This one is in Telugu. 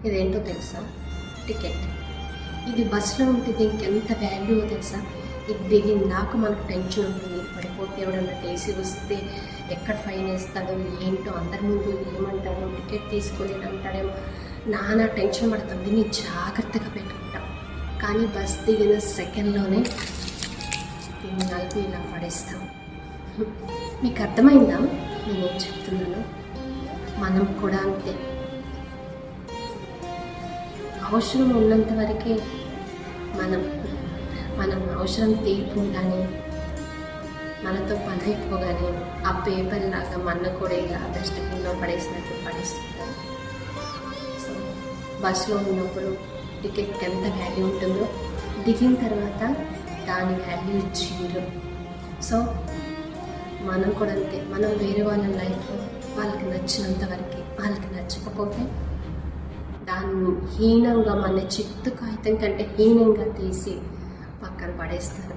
ఇదేంటో తెలుసా? టికెట్. ఇది బస్సులో ఉంటే దీనికి ఎంత వాల్యూ తెలుసా? ఇది దిగిందాక మనకు టెన్షన్ ఉంటుంది. పడిపోతే ఎవడన్నా టీసీ వస్తే ఎక్కడ ఫైన్ వేస్తాడో ఏంటో, అందరి ముందు ఏమంటాడో, టికెట్ తీసుకోలేని అంటాడేమో, నానా టెన్షన్ పడతాం. దీన్ని జాగ్రత్తగా పెట్టుకుంటాం. కానీ బస్ దిగిన సెకండ్లోనే దీన్ని నలిపి ఇలా పడేస్తాం. మీకు అర్థమైందా నేనేం చెప్తున్నాను? మనం కూడా అంతే. అవసరం ఉన్నంత వరకే మనం అవసరం తీరుకుండానే, మనతో పని అయిపోగానే ఆ పేపర్ లాగా మన కూడా ఇలా డస్ట్బిన్లో పడేసినట్టు పడేస్తుంటాం. సో బస్సులో ఉన్నప్పుడు టికెట్కి ఎంత వాల్యూ ఉంటుందో దిగిన తర్వాత దాని వాల్యూ జీరో. సో మనం కూడా అంతే. మనం వేరే వాళ్ళ లైఫ్ వాళ్ళకి నచ్చినంత వరకు, వాళ్ళకి నచ్చకపోతే దాన్ని హీనంగా, మన చిత్తు కాగితం కంటే హీనంగా తీసి పక్కన పడేస్తారు.